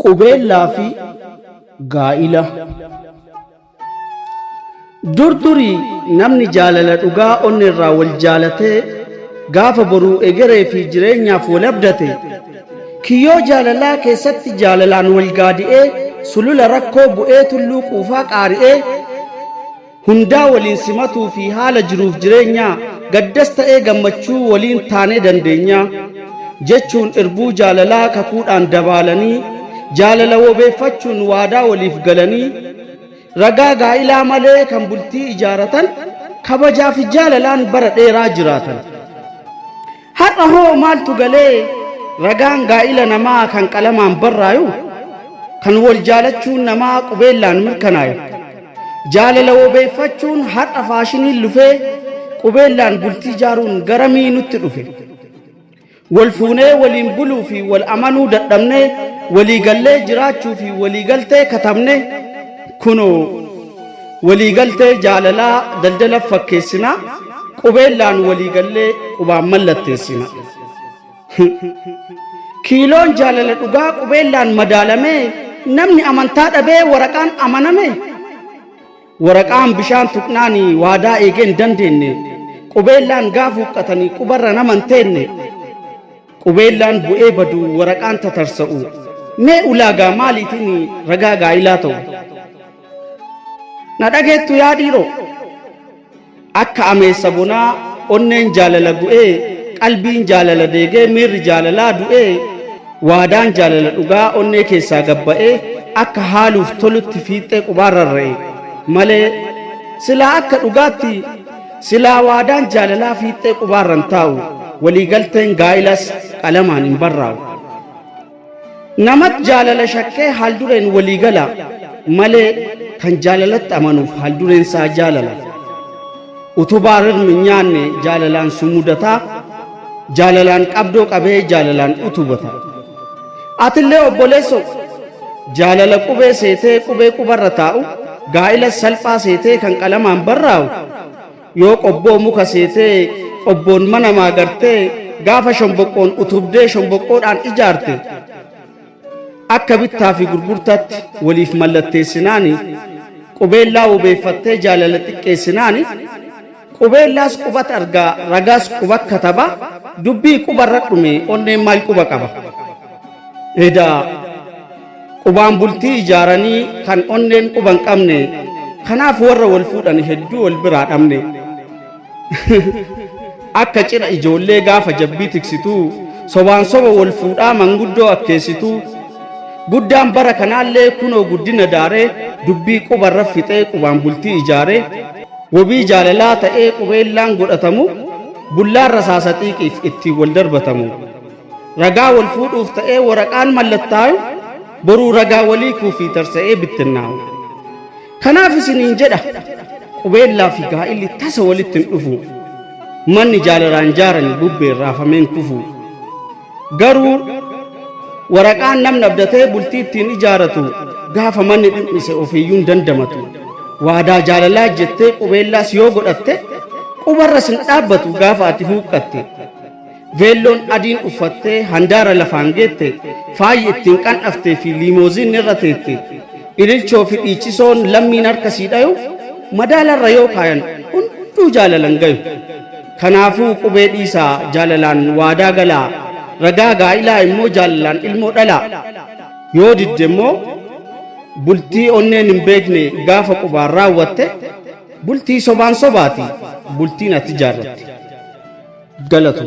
Qubeellaa fi gaa'ila. Durdurii namni jaalala dhugaa onni irraa wal jaalatee gaafa boruu egeree fi jireenyaaf wal abdate kiyyoo jaalalaa keessatti jaalalaan wal gaadi'ee sulula rakkoo bu'ee tulluu quufaa qaari'ee hundaa waliin simatuu fi haala jiruuf jireenyaa gaddas ta'ee gammachuu waliin taanee dandeenyaa jechuun irbuu jaalalaa kakuudhaan dabaalanii jaalala wobeeffachuun waadaa waliif galanii ragaa gaa'ilaa malee kan bultii ijaaratan kabajaa fi jaalalaan bara dheeraa jiraatan. Har'a hoo maaltu galee ragaan gaa'ila namaa kan qalamaan barraayu kan wal jaalachuun namaa qubeellaan mirkanaayu jaalala wobeeffachuun har'a faashiniin lufee qubeellaan bultii ijaaruun garamii nutti dhufe. Wal fuunee waliin buluu fi wal amanuu dadhabnee waliigallee jiraachuu fi waliigaltee katabne kunoo waliigaltee jaalalaa daldala fakkeessina qubeellaan waliigallee qubaan mallatteessina. Kiiloon jaalala dhugaa qubeellaan madaalame namni amantaa dhabee waraqaan amaname waraqaan bishaan tuqnaanii waadaa eegeen dandeenye qubeellaan gaafa huqqatanii qubarra naman teenne qubeellaan bu'ee badu waraqaan tatarsa'u mee ulaagaa maaliitiin ragaa gaa'ilaa ta'u. Na dhageettu yaa dhiiroo akka ameessa bonaa onneen jaalala bu'ee qalbiin jaalala deegee miirri jaalalaa du'ee waadaan jaalala dhugaa onnee keessaa gabba'ee akka haaluuf tolutti fiixee qubaarrarra'e malee silaa akka dhugaatti silaa waadaan jaalalaa fiixee qubaarran taa'u waliigalteen gaa'ilas qalamaan hin barraa'u. Namat jaalala shakkee haaldureen waliigala malee kan jaalalatti amanuuf haaldureen isaa jaalala. Utubaa rirmi nyaanne jaalalaan sumudataa jaalalaan qabdoo qabee jaalalaan utubata. Atillee obboleesso jaalala qubee seetee qubee qubarra taa'u gaa'ila salphaa seetee kan qalamaan barraa'u yoo qobboo muka seetee qobboon mana maagartee gaafa shomboqqoon utubdee shomboqqoodhaan ijaarte akka bittaa fi gurgurtaatti waliif mallatteessinaani qubeellaa wobeeffattee jaalala xiqqeessinaani qubeellaas qubat argaa ragaas qubat kataba dubbii qubarra dhume onneen maal quba qaba. Edaa qubaan bultii ijaaranii kan onneen quban qabne kanaaf warra wal fuudhan hedduu wal biraa dhabne. Akka cira ijoollee gaafa jabbii tiksituu sobaan soba wal fuudhaa manguddoo akkeessituu guddaan bara kanaallee kunoo guddina daaree dubbii qubarra fixee qubaan bultii ijaaree wobii jaalalaa ta'ee qubeellaan godhatamu bullaan rasaasa xiiqiif ittiin wal darbatamu ragaa wal fuudhuuf ta'ee waraqaan mallattaayu boruu ragaa walii kuufii tarsa'ee bittinnaa'u. Kanaaf isiniin jedha qubeellaa fi gaa'illi tasa walitti hin dhufu manni jaalalaan jaaran bubbeen raafameen kufu garuu waraqaan namni abdatee bultii ittiin ijaaratu gaafa manni dhimmise ofiiyyuu hin dandamatu. Waadaa jaalalaa jettee qubeellaas yoo godhatte qubarra sin dhaabbatu gaafa ati huuqqatte. Veelloon adiin uffattee handaara lafaan geette faayyi ittiin qan'aftee fi liimooziin irra teette ililchoo fi dhiichisoon lammiin harka sii dhayu madaalarra yoo kaayan hunduu jaalalan gayu. Kanaafuu qubee dhiisaa jaalalaan waadaa galaa ragaa gaa'ilaa immoo jaalalaan ilmoo dhalaa yoo didde immoo bultii onneen hin beekne gaafa qubaan raawwatte bultii sobaan sobaati bultiin ati jaarratte. Galatu.